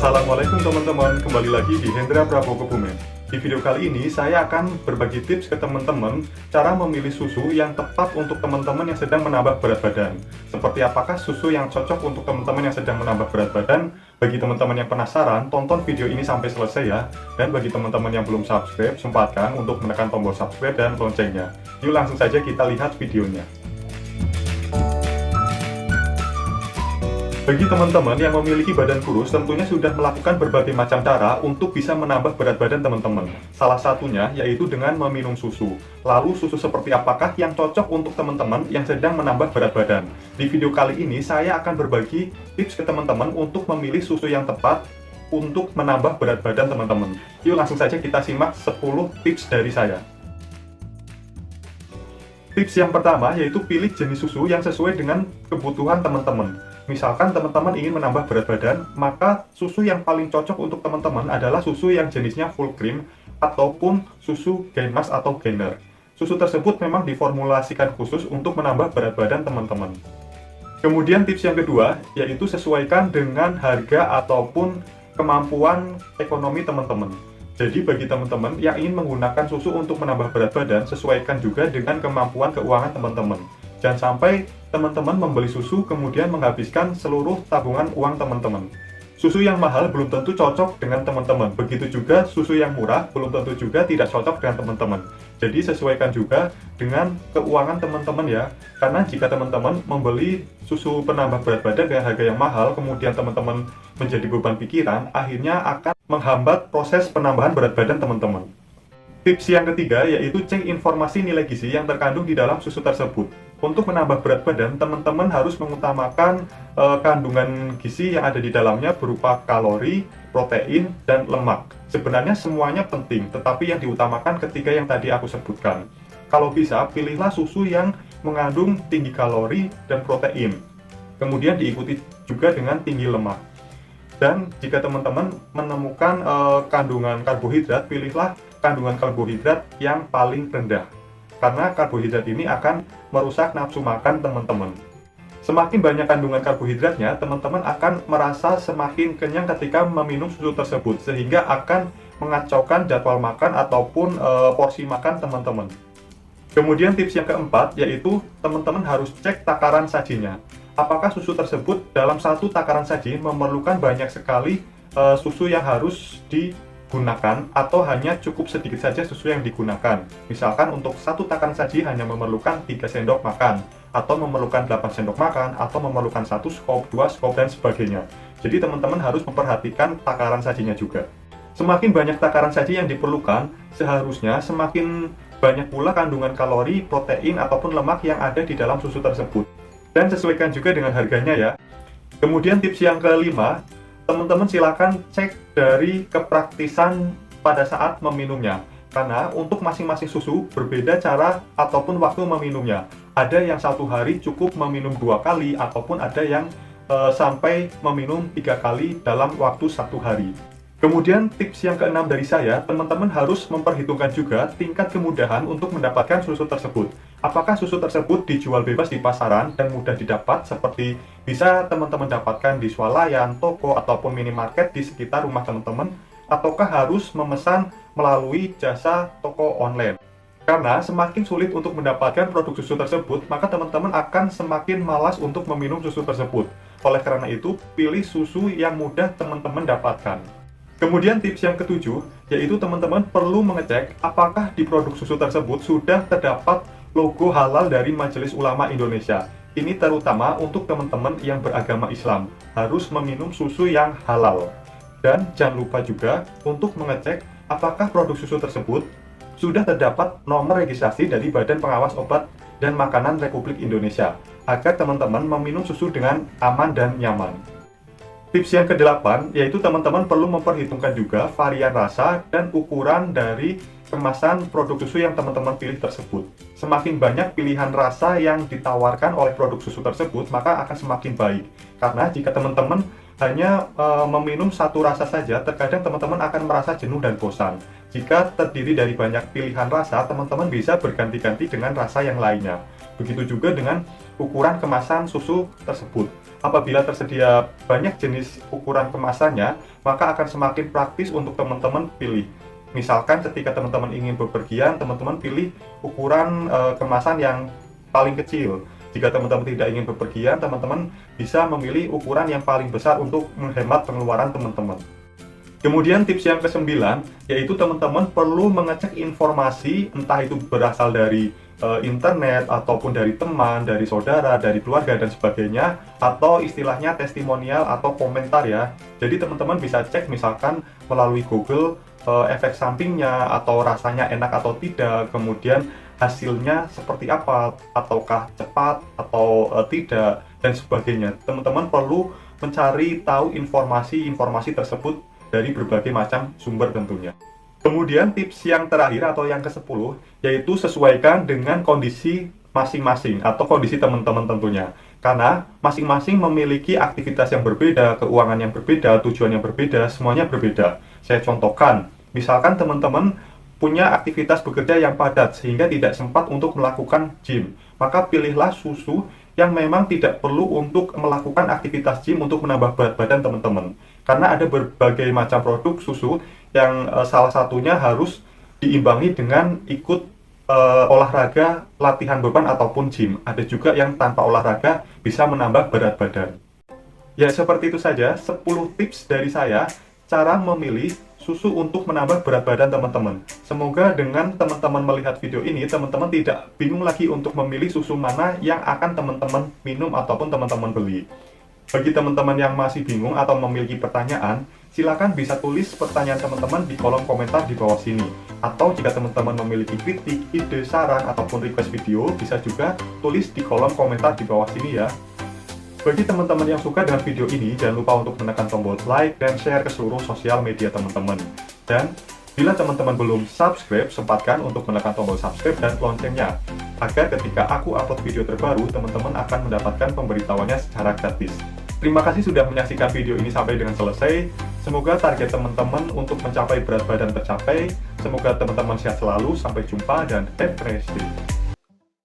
Assalamualaikum teman-teman, kembali lagi di Hendra Prabowo Kebumen. Di video kali ini saya akan berbagi tips ke teman-teman cara memilih susu yang tepat untuk teman-teman yang sedang menambah berat badan. Seperti apakah susu yang cocok untuk teman-teman yang sedang menambah berat badan? Bagi teman-teman yang penasaran, tonton video ini sampai selesai ya. Dan bagi teman-teman yang belum subscribe, sempatkan untuk menekan tombol subscribe dan loncengnya. Yuk langsung saja kita lihat videonya. Bagi teman-teman yang memiliki badan kurus, tentunya sudah melakukan berbagai macam cara untuk bisa menambah berat badan teman-teman. Salah satunya yaitu dengan meminum susu. Lalu susu seperti apakah yang cocok untuk teman-teman yang sedang menambah berat badan? Di video kali ini saya akan berbagi tips ke teman-teman untuk memilih susu yang tepat untuk menambah berat badan teman-teman. Yuk langsung saja kita simak 10 tips dari saya. Tips yang pertama yaitu pilih jenis susu yang sesuai dengan kebutuhan teman-teman. Misalkan teman-teman ingin menambah berat badan, maka susu yang paling cocok untuk teman-teman adalah susu yang jenisnya full cream ataupun susu gainmask atau gainer. Susu tersebut memang diformulasikan khusus untuk menambah berat badan teman-teman. Kemudian tips yang kedua yaitu sesuaikan dengan harga ataupun kemampuan ekonomi teman-teman. Jadi bagi teman-teman yang ingin menggunakan susu untuk menambah berat badan, sesuaikan juga dengan kemampuan keuangan teman-teman. Jangan sampai teman-teman membeli susu kemudian menghabiskan seluruh tabungan uang teman-teman. Susu yang mahal belum tentu cocok dengan teman-teman. Begitu juga susu yang murah belum tentu juga tidak cocok dengan teman-teman. Jadi sesuaikan juga dengan keuangan teman-teman ya. Karena jika teman-teman membeli susu penambah berat badan dengan harga yang mahal, kemudian teman-teman menjadi beban pikiran, akhirnya akan menghambat proses penambahan berat badan teman-teman. Tips yang ketiga yaitu cek informasi nilai gizi yang terkandung di dalam susu tersebut. Untuk menambah berat badan, teman-teman harus mengutamakan kandungan gizi yang ada di dalamnya berupa kalori, protein, dan lemak. Sebenarnya semuanya penting, tetapi yang diutamakan ketiga yang tadi aku sebutkan. Kalau bisa, pilihlah susu yang mengandung tinggi kalori dan protein. Kemudian diikuti juga dengan tinggi lemak. Dan jika teman-teman menemukan kandungan karbohidrat, pilihlah kandungan karbohidrat yang paling rendah. Karena karbohidrat ini akan merusak nafsu makan teman-teman. Semakin banyak kandungan karbohidratnya, teman-teman akan merasa semakin kenyang ketika meminum susu tersebut, sehingga akan mengacaukan jadwal makan ataupun porsi makan teman-teman. Kemudian tips yang keempat, yaitu teman-teman harus cek takaran sajinya. Apakah susu tersebut dalam satu takaran saji memerlukan banyak sekali susu yang harus digunakan atau hanya cukup sedikit saja susu yang digunakan. Misalkan untuk satu takaran saji hanya memerlukan 3 sendok makan atau memerlukan 8 sendok makan atau memerlukan 1 skop, 2 skop, dan sebagainya. Jadi teman-teman harus memperhatikan takaran sajinya juga. Semakin banyak takaran saji yang diperlukan, seharusnya semakin banyak pula kandungan kalori, protein, ataupun lemak yang ada di dalam susu tersebut. Dan sesuaikan juga dengan harganya ya. Kemudian tips yang kelima, teman-teman silakan cek dari kepraktisan pada saat meminumnya. Karena untuk masing-masing susu berbeda cara ataupun waktu meminumnya. Ada yang 1 hari cukup meminum 2 kali, ataupun ada yang sampai meminum 3 kali dalam waktu 1 hari. Kemudian tips yang keenam dari saya, teman-teman harus memperhitungkan juga tingkat kemudahan untuk mendapatkan susu tersebut. Apakah susu tersebut dijual bebas di pasaran dan mudah didapat, seperti bisa teman-teman dapatkan di swalayan, toko, ataupun minimarket di sekitar rumah teman-teman, ataukah harus memesan melalui jasa toko online? Karena semakin sulit untuk mendapatkan produk susu tersebut, maka teman-teman akan semakin malas untuk meminum susu tersebut. Oleh karena itu, pilih susu yang mudah teman-teman dapatkan. Kemudian tips yang ketujuh, yaitu teman-teman perlu mengecek apakah di produk susu tersebut sudah terdapat logo halal dari Majelis Ulama Indonesia. Ini terutama untuk teman-teman yang beragama Islam, harus meminum susu yang halal. Dan jangan lupa juga untuk mengecek apakah produk susu tersebut sudah terdapat nomor registrasi dari Badan Pengawas Obat dan Makanan Republik Indonesia, agar teman-teman meminum susu dengan aman dan nyaman. Tips yang ke-8, yaitu teman-teman perlu memperhitungkan juga varian rasa dan ukuran dari kemasan produk susu yang teman-teman pilih tersebut. Semakin banyak pilihan rasa yang ditawarkan oleh produk susu tersebut, maka akan semakin baik. Karena jika teman-teman hanya meminum satu rasa saja, terkadang teman-teman akan merasa jenuh dan bosan. Jika terdiri dari banyak pilihan rasa, teman-teman bisa berganti-ganti dengan rasa yang lainnya. Begitu juga dengan ukuran kemasan susu tersebut. apabila tersedia banyak jenis ukuran kemasannya, maka akan semakin praktis untuk teman-teman pilih. Misalkan ketika teman-teman ingin bepergian, teman-teman pilih ukuran kemasan yang paling kecil. Jika teman-teman tidak ingin bepergian, teman-teman bisa memilih ukuran yang paling besar untuk menghemat pengeluaran teman-teman. Kemudian tips yang ke-9, yaitu teman-teman perlu mengecek informasi, entah itu berasal dari internet, ataupun dari teman, dari saudara, dari keluarga, dan sebagainya, atau istilahnya testimonial atau komentar ya. Jadi teman-teman bisa cek misalkan melalui Google, efek sampingnya, atau rasanya enak atau tidak, kemudian hasilnya seperti apa, ataukah cepat atau tidak, dan sebagainya. Teman-teman perlu mencari tahu informasi-informasi tersebut dari berbagai macam sumber tentunya. Kemudian tips yang terakhir atau yang ke-10, yaitu sesuaikan dengan kondisi masing-masing atau kondisi teman-teman tentunya. Karena masing-masing memiliki aktivitas yang berbeda, keuangan yang berbeda, tujuan yang berbeda, semuanya berbeda. Saya contohkan, misalkan teman-teman punya aktivitas bekerja yang padat sehingga tidak sempat untuk melakukan gym. Maka pilihlah susu yang memang tidak perlu untuk melakukan aktivitas gym untuk menambah berat badan teman-teman. Karena ada berbagai macam produk susu yang salah satunya harus diimbangi dengan ikut olahraga, latihan beban ataupun gym. Ada juga yang tanpa olahraga bisa menambah berat badan. Ya, seperti itu saja 10 tips dari saya cara memilih susu untuk menambah berat badan teman-teman. Semoga dengan teman-teman melihat video ini, teman-teman tidak bingung lagi untuk memilih susu mana yang akan teman-teman minum ataupun teman-teman beli. Bagi teman-teman yang masih bingung atau memiliki pertanyaan, silakan bisa tulis pertanyaan teman-teman di kolom komentar di bawah sini. Atau jika teman-teman memiliki kritik, ide, saran, ataupun request video, bisa juga tulis di kolom komentar di bawah sini ya. Bagi teman-teman yang suka dengan video ini, jangan lupa untuk menekan tombol like dan share ke seluruh sosial media teman-teman. Dan bila teman-teman belum subscribe, sempatkan untuk menekan tombol subscribe dan loncengnya, agar ketika aku upload video terbaru, teman-teman akan mendapatkan pemberitahuannya secara gratis. Terima kasih sudah menyaksikan video ini sampai dengan selesai. Semoga target teman-teman untuk mencapai berat badan tercapai. Semoga teman-teman sehat selalu. Sampai jumpa dan have a nice day.